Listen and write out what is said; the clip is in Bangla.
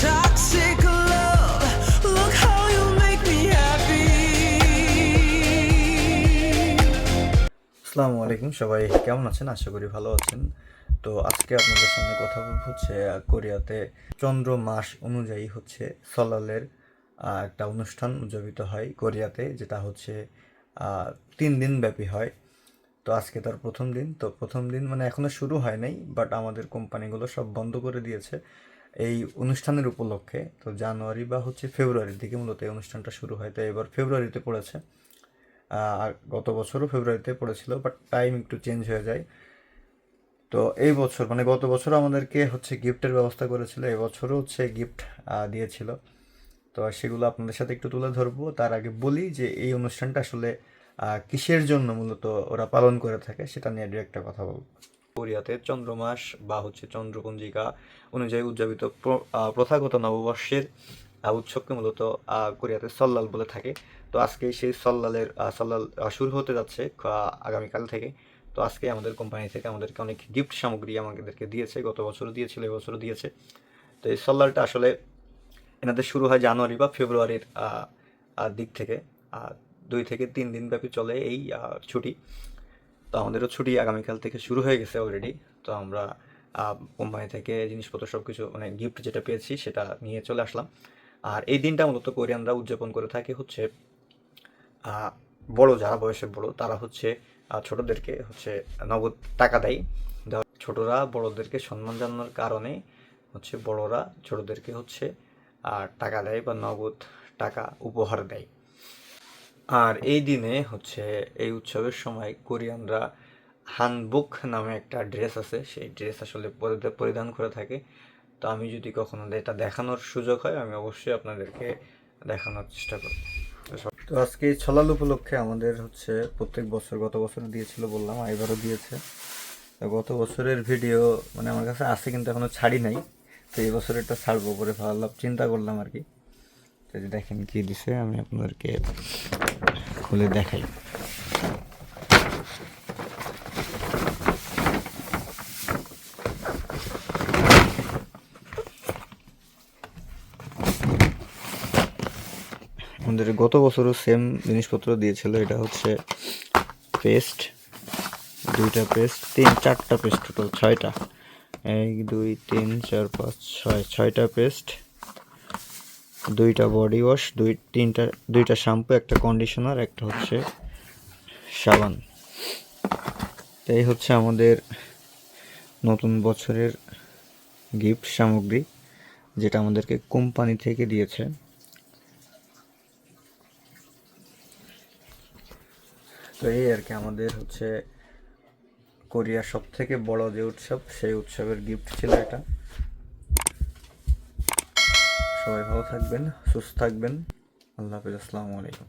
toxic love. Look how you make me happy. আসসালামু আলাইকুম, সবাই কেমন আছেন? আশা করি ভালো আছেন। তো আজকে আপনাদের সামনে কথা বলবো হচ্ছে কোরিয়াতে চন্দ্র মাস অনুযায়ী হচ্ছে সলালের একটা অনুষ্ঠান উদযাপিত হয় কোরিয়াতে, যেটা হচ্ছে 3 দিন ব্যাপী হয়। তো আজকে তার প্রথম দিন। তো প্রথম দিন মানে এখনো শুরু হয় নাই, বাট আমাদের কোম্পানিগুলো সব বন্ধ করে দিয়েছে এই অনুষ্ঠানের উপলক্ষে। তো জানুয়ারি বা হচ্ছে ফেব্রুয়ারির দিকে মূলত এই অনুষ্ঠানটা শুরু হয়। তো এবার ফেব্রুয়ারিতে পড়েছে। আর গত বছরও ফেব্রুয়ারিতে পড়েছিল, বাট টাইম একটু চেঞ্জ হয়ে যায়। তো এই বছর মানে গত বছর আমাদেরকে হচ্ছে গিফটের ব্যবস্থা করেছিল, এবছরও হচ্ছে গিফট দিয়েছিল। তো সেগুলো আপনাদের সাথে একটু তুলে ধরবো। তার আগে বলি যে এই অনুষ্ঠানটা আসলে কিসের জন্য মূলত ওরা পালন করে থাকে সেটা নিয়ে দু একটা কথা বলবো। কোরিয়াতে চন্দ্রমাস বা হচ্ছে চন্দ্রপঞ্জিকা অনুযায়ী উদযাপিত প্রথাগত নববর্ষের উৎসবকে মূলত কোরিয়াতে সল্লাল বলে থাকে। তো আজকে সেই সল্লাল শুরু হতে যাচ্ছে আগামীকাল থেকে। তো আজকে আমাদের কোম্পানি থেকে আমাদেরকে অনেক গিফট সামগ্রী আমাদেরকে দিয়েছে, গত বছরও দিয়েছিল, এবছরও দিয়েছে। তো এই সল্লালটা আসলে এনাদের শুরু হয় জানুয়ারি বা ফেব্রুয়ারির দিক থেকে। 2 থেকে 3 দিন ব্যাপী চলে এই ছুটি। তো আমাদেরও ছুটি আগামীকাল থেকে শুরু হয়ে গেছে অলরেডি। তো আমরা কোম্পানি থেকে জিনিসপত্র সব কিছু মানে গিফট যেটা পেয়েছি সেটা নিয়ে চলে আসলাম। আর এই দিনটা মূলত কোরিয়ানরা উদযাপন করে থাকে হচ্ছে বড় যারা বয়সে বড় তারা হচ্ছে ছোটদেরকে হচ্ছে নগদ টাকা দেয়। ছোটরা বড়দেরকে সম্মান জানানোর কারণে হচ্ছে বড়রা ছোটদেরকে হচ্ছে টাকা দেয় বা নগদ টাকা উপহার দেয়। আর এই দিনে হচ্ছে এই উৎসবের সময় কোরিয়ানরা হানবুক নামে একটা ড্রেস আছে, সেই ড্রেস আসলে পরিধান করে থাকে। তো আমি যদি কখনো এটা দেখানোর সুযোগ হয় আমি অবশ্যই আপনাদেরকে দেখানোর চেষ্টা করব। তো আজকে এই ছলাল উপলক্ষে আমাদের হচ্ছে প্রত্যেক বছর, গত বছর দিয়েছিল বললাম, এবারও দিয়েছে। তো গত বছরের ভিডিও মানে আমার কাছে আছে কিন্তু এখনো ছাড়ি নাই। তো এই বছর এটা ছাড়বো করে ভাবলাম, চিন্তা করলাম আর কি। তো এই যে দেখেন কি দিছে, আমি আপনাদেরকে খুলে দেখাই। আমাদের গত বছরও সেম জিনিসপত্র দিয়েছিল। এটা হচ্ছে পেস্ট, 2টা পেস্ট, 4টা পেস্ট, টোটাল 6টা। 1 2 3 4 5 6, 6টা পেস্ট, 2টা বডি ওয়াশ, 2টা শ্যাম্পু, একটা কন্ডিশনার, একটা হচ্ছে সাবান। এই হচ্ছে আমাদের নতুন বছরের গিফট সামগ্রী, যেটা আমাদেরকে কোম্পানি থেকে দিয়েছে। তো এই আর কি আমাদের হচ্ছে কোরিয়ার সব থেকে বড় যে উৎসব, সেই উৎসবের গিফট ছিল এটা। সবাই ভালো থাকবেন, সুস্থ থাকবেন। আল্লাহ হাফিজ, আসসালামু আলাইকুম।